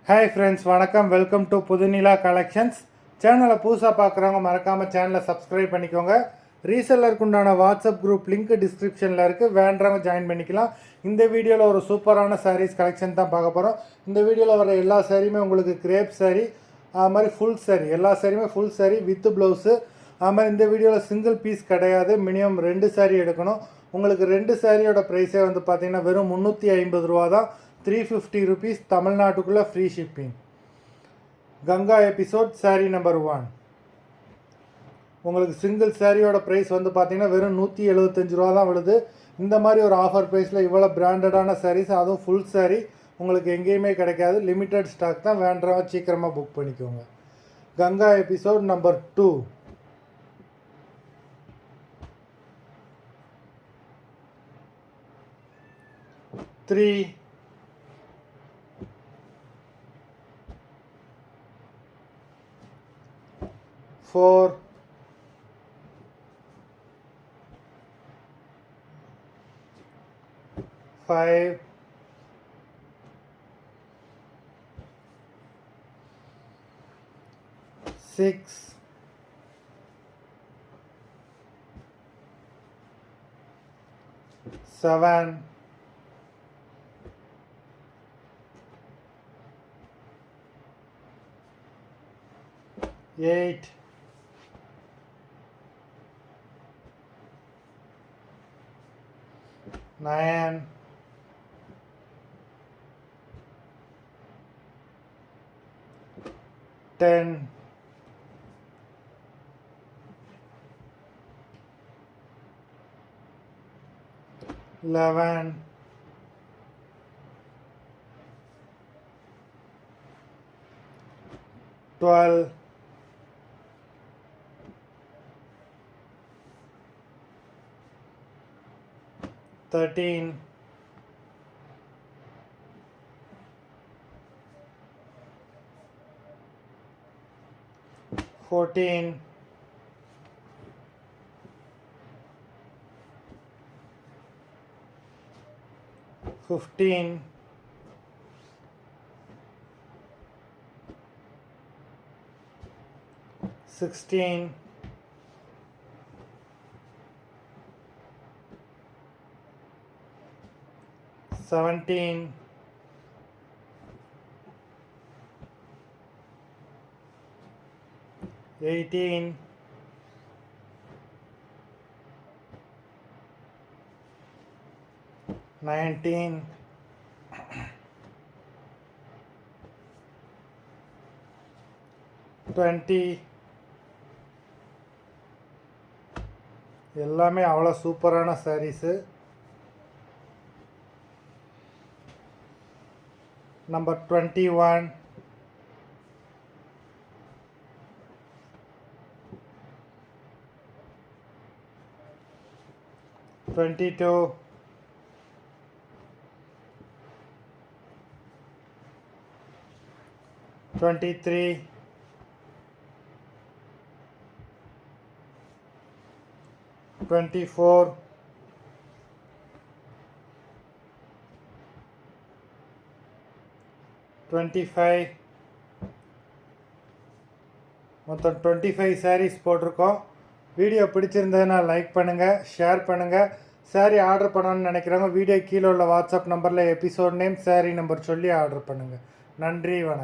Hi friends, வணக்கம். Welcome to Pudhunila collections. சேனலை புதுசாக பார்க்குறவங்க மறக்காமல் சேனலை சப்ஸ்கிரைப் பண்ணிக்கோங்க. ரீசெல்லருக்கு உண்டான வாட்ஸ்அப் குரூப் லிங்க் டிஸ்கிரிப்ஷனில் இருக்குது, வேண்டவங்க ஜாயின் பண்ணிக்கலாம். இந்த வீடியோவில் ஒரு சூப்பரான சாரீஸ் கலெக்ஷன் தான் பார்க்க போகிறோம். இந்த வீடியோவில் வர எல்லா சாரியுமே உங்களுக்கு கிரேப் சாரீ, அது மாதிரி ஃபுல் சாரீ, எல்லா சாரியுமே ஃபுல் சாரீ வித் ப்ளவுஸு. அது மாதிரி இந்த வீடியோவில் சிங்கிள் பீஸ் கிடையாது, மினிமம் 2 சாரீ எடுக்கணும். உங்களுக்கு 2 சாரியோட ப்ரைஸே வந்து பார்த்திங்கன்னா வெறும் 350 ரூபா தான். 350 rupees தமிழ்நாட்டுக்குள்ளே free shipping. Ganga episode sari number 1. உங்களுக்கு சிங்கிள் சாரியோட ப்ரைஸ் வந்து பார்த்திங்கன்னா வெறும் 175 ரூபா தான் விழுது. இந்த மாதிரி ஒரு ஆஃபர் ப்ரைஸில் இவ்வளோ பிராண்டடான சாரீஸ், அதுவும் ஃபுல் சாரீ உங்களுக்கு எங்கேயுமே கிடைக்காது. லிமிட்டட் ஸ்டாக் தான், வேண்டவங்க சீக்கிரமாக புக் பண்ணிக்கோங்க. Ganga episode number 2. 3, 4, 5, 6, 7, 8, 9, 10, 11, 12, 13, 14, 15, 16, 17, 18, 19, 20. எல்லாமே அவ்வளோ சூப்பரான சாரீஸு. நம்பர் 21, 22, 23, 24, 25. மொத்தம் 25 சாரீஸ் போட்டிருக்கோம். வீடியோ பிடிச்சிருந்ததுன்னா லைக் பண்ணுங்கள், ஷேர் பண்ணுங்கள். சாரீ ஆர்டர் பண்ணணும்னு நினைக்கிறவங்க வீடியோ கீழே உள்ள வாட்ஸ்அப் நம்பரில் எபிசோட் நேம், சாரீ நம்பர் சொல்லி ஆர்டர் பண்ணுங்கள். நன்றி, வணக்கம்.